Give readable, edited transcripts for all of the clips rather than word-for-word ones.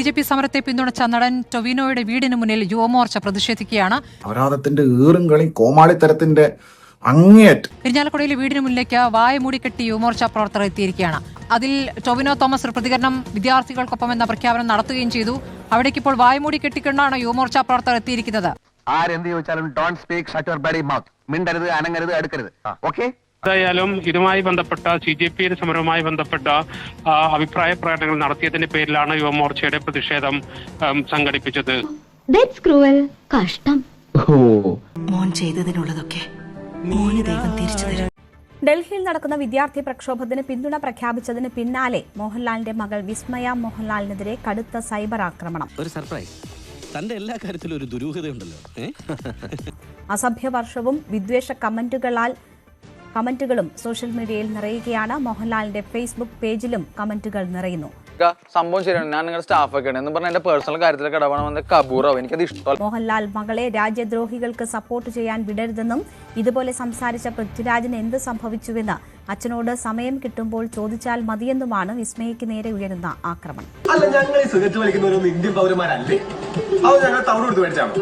CJP സമരത്തെ പിന്തുണച്ച നടൻ ടൊവിനോയുടെ വീടിന് മുന്നിൽ യുവമോർച്ച പ്രതിഷേധിക്കുകയാണ്. അപരാധത്തിന്റെ ഈറും കളി കോമാളിത്തരത്തിന്റെ അങ്ങേയറ്റ്. ഇരിഞ്ഞാലക്കുടയിലെ വീടിന് മുന്നിലേക്ക് വായ മൂടിക്കെട്ടി യുവമോർച്ച പ്രവർത്തകർ എത്തിയിരിക്കുകയാണ്. അതിൽ ടൊവിനോ തോമസ് ഒരു പ്രതികരണം വിദ്യാർത്ഥികൾക്കൊപ്പം എന്ന പ്രഖ്യാപനം നടത്തുകയും ചെയ്തു. അവിടേക്ക് ഇപ്പോൾ വായ മൂടി കെട്ടിക്കൊണ്ടാണ് യുവമോർച്ച പ്രവർത്തകർ എത്തിയിരിക്കുന്നത്. ആരെന്ത് ചോദിച്ചാലും don't speak shut your bloody mouth. മിണ്ടരുത്, അനങ്ങരുത്, അടുക്കരുത്. ഓക്കേ. എന്തായാലും ഇതുമായി ബന്ധപ്പെട്ട CJP സമരവുമായി ബന്ധപ്പെട്ട അഭിപ്രായ പ്രകടനങ്ങൾ നടത്തിയതിന്റെ പേരിലാണ് യുവമോർച്ചയുടെ പ്രതിഷേധം സംഘടിപ്പിച്ചത്. മോൻ ചെയ്തതിനുള്ളതൊക്കെ മോന് ദൈവം തിരിച്ചു തരും. ഡൽഹിയിൽ നടക്കുന്ന വിദ്യാർത്ഥി പ്രക്ഷോഭത്തിന് പിന്തുണ പ്രഖ്യാപിച്ചതിന് പിന്നാലെ മോഹൻലാലിന്റെ മകൾ വിസ്മയ മോഹൻലാലിനെതിരെ കടുത്ത സൈബർ ആക്രമണം. ഒരു സർപ്രൈസ്. തന്റെ എല്ലാ കാര്യത്തിലും ഒരു ദുരൂഹതയുണ്ടല്ലോ. അസഭ്യവർഷവും വിദ്വേഷ കമന്റുകളും സോഷ്യൽ മീഡിയയിൽ നിറയുകയാണ്. മോഹൻലാലിന്റെ ഫേസ്ബുക്ക് പേജിലും കമന്റുകൾ നിറയുന്നു. സംഭവം ശരിയാണ്, ഞാൻ നിങ്ങളുടെ സ്റ്റാഫൊക്കെയാണ് എന്ന് പറഞ്ഞ എന്റെ പേഴ്സണൽ കാര്യത്തിലൊക്കെ ഇടപെടണമെന്ന് കബൂറാവും. എനിക്കത് ഇഷ്ടമല്ല. മോഹൻലാൽ മകളെ രാജ്യദ്രോഹികൾക്ക് സപ്പോർട്ട് ചെയ്യാൻ വിടരുതെന്നും ഇതുപോലെ സംസാരിച്ച പൃഥ്വിരാജിന് എന്ത് സംഭവിച്ചുവെന്ന് അച്ഛനോട് സമയം കിട്ടുമ്പോൾ ചോദിച്ചാൽ മതിയെന്നുമാണ് വിസ്മയയ്ക്ക് നേരെ ഉയരുന്ന ആക്രമണം.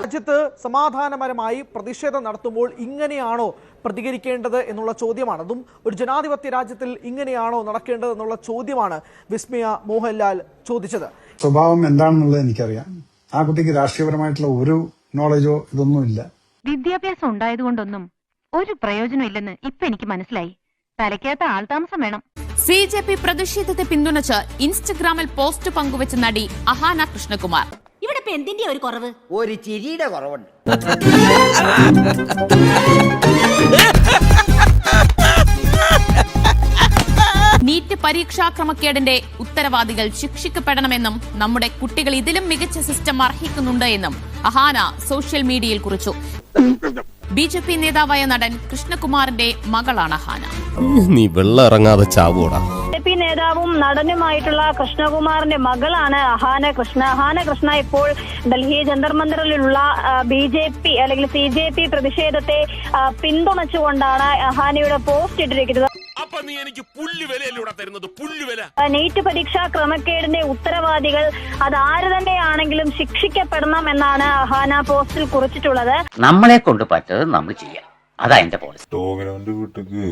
രാജ്യത്ത് സമാധാനപരമായി പ്രതിഷേധം നടത്തുമ്പോൾ ഇങ്ങനെയാണോ പ്രതികരിക്കേണ്ടത് എന്നുള്ള ചോദ്യമാണ്. അതും ഒരു ജനാധിപത്യ രാജ്യത്തിൽ ഇങ്ങനെയാണോ നടക്കേണ്ടത് എന്നുള്ള ചോദ്യമാണ് വിസ്മയ മോഹൻലാൽ ചോദിച്ചത്. സ്വഭാവം എന്താണെന്നുള്ളത് എനിക്കറിയാം. ആ കുട്ടിക്ക് രാഷ്ട്രീയപരമായിട്ടുള്ള ഒരു നോളജോ ഇതൊന്നും ഇല്ല. വിദ്യാഭ്യാസം ഉണ്ടായതുകൊണ്ടൊന്നും ഒരു പ്രയോജനം ഇല്ലെന്ന് ഇപ്പൊ എനിക്ക് മനസ്സിലായി. തലയ്ക്കകത്ത് ആൾതാമസം വേണം. CJP പ്രതിഷേധത്തെ പിന്തുണച്ച് ഇൻസ്റ്റഗ്രാമിൽ പോസ്റ്റ് പങ്കുവച്ച നടി അഹാന കൃഷ്ണകുമാർ. ഇവിടെ എന്തിന്റെ ഒരു കുറവ്? ഒരു ചിരിയുടെ കുറവുണ്ട്. നീറ്റ് പരീക്ഷാ ക്രമക്കേടിന്റെ ഉത്തരവാദികൾ ശിക്ഷിക്കപ്പെടണമെന്നും നമ്മുടെ കുട്ടികൾ ഇതിലും മികച്ച സിസ്റ്റം അർഹിക്കുന്നുണ്ട് എന്നും അഹാന സോഷ്യൽ മീഡിയയിൽ കുറിച്ചു. BJP നേതാവായ നടൻ കൃഷ്ണകുമാറിന്റെ മകളാണ് അഹാന. നീ വെള്ളം ഇറങ്ങാതെ ചാവൂടാ. BJP നേതാവും നടനുമായിട്ടുള്ള കൃഷ്ണകുമാറിന്റെ മകളാണ് അഹാന കൃഷ്ണ. അഹാന കൃഷ്ണ ഇപ്പോൾ ഡൽഹി ജന്തർ മന്ദിറിലുള്ള BJP അല്ലെങ്കിൽ CJP പ്രതിഷേധത്തെ പിന്തുണച്ചുകൊണ്ടാണ് അഹാനയുടെ പോസ്റ്റ് ഇട്ടിരിക്കുന്നത്. നീറ്റ് പരീക്ഷാ ക്രമക്കേടിന്റെ ഉത്തരവാദികൾ അതാര് തന്നെയാണെങ്കിലും ശിക്ഷിക്കപ്പെടണം എന്നാണ് അഹാന പോസ്റ്റിൽ കുറിച്ചിട്ടുള്ളത്. നമ്മളെ കൊണ്ട് പറ്റത് നമ്മൾ ചെയ്യാം, അതാ എന്റെ പോളിസി. ടോമിനോന്റെ വീട്ടിക്ക്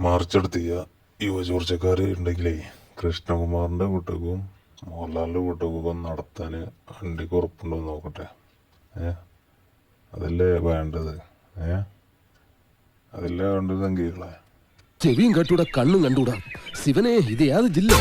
മാർച്ചെടുത്തിയ യുവചോർച്ചക്കാര് ഉണ്ടെങ്കിലേ കൃഷ്ണകുമാറിന്റെ വീട്ടുക്കും മോഹൻലാലിന്റെ വീട്ടുക്കും നടത്താന് വണ്ടിക്ക് ഉറപ്പുണ്ടോ നോക്കട്ടെ. അതല്ലേ വേണ്ടത്. അതല്ലേ വേണ്ടത് സംഗീകളെ. ചെവിയും കണ്ടൂടാ, കണ്ണും കണ്ടൂടാ. ശിവനെ, ഇത് യാത് ജില്ല.